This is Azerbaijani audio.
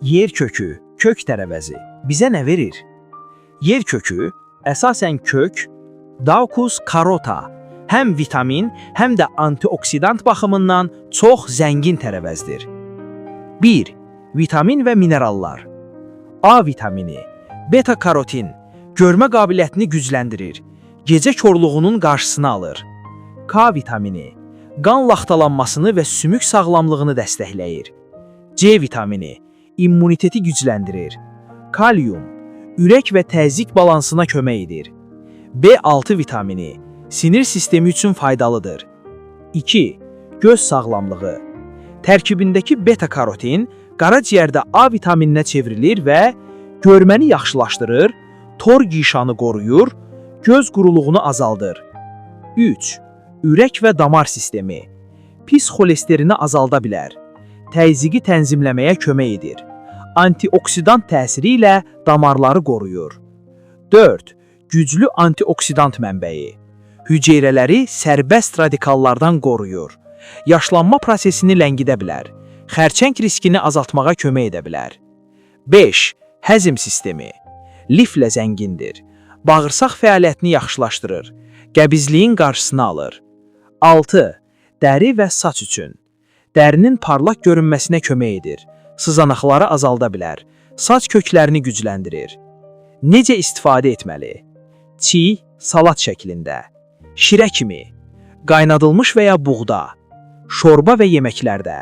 Yer kökü, kök tərəvəzi bizə nə verir? Yer kökü, əsasən kök, Daucus carota, həm vitamin, həm də antioksidant baxımından çox zəngin tərəvəzdir. 1. Vitamin və minerallar. A vitamini, beta-karotin, görmə qabiliyyətini gücləndirir, gecə korluğunun qarşısını alır. K vitamini, qan laxtalanmasını və sümük sağlamlığını dəstəkləyir. C vitamini, immuniteti gücləndirir. Kalium, ürək və təzyiq balansına kömək edir. B6 vitamini, sinir sistemi üçün faydalıdır. 2. Göz sağlamlığı. Tərkibindəki beta-karotin qaraciyərdə A vitamininə çevrilir və görməni yaxşılaşdırır, tor gişanı qoruyur, göz quruluğunu azaldır. 3. Ürək və damar sistemi. Pis xolesterini azalda bilər. Təzyiqi tənzimləməyə kömək edir. Antioksidant təsiri ilə damarları qoruyur. 4. Güclü antioksidant mənbəyi. Hüceyrələri sərbəst radikallardan qoruyur. Yaşlanma prosesini ləngidə bilər. Xərçəng riskini azaltmağa kömək edə bilər. 5. Həzm sistemi. Liflə zəngindir. Bağırsaq fəaliyyətini yaxşılaşdırır. Qəbizliyin qarşısını alır. 6. Dəri və saç üçün. Dərinin parlaq görünməsinə kömək edir. Sızanaqları azalda bilər. Saç köklərini gücləndirir. Necə istifadə etməli? Çiy, salat şəklində. Şirə kimi. Qaynadılmış və ya buğda. Şorba və yeməklərdə.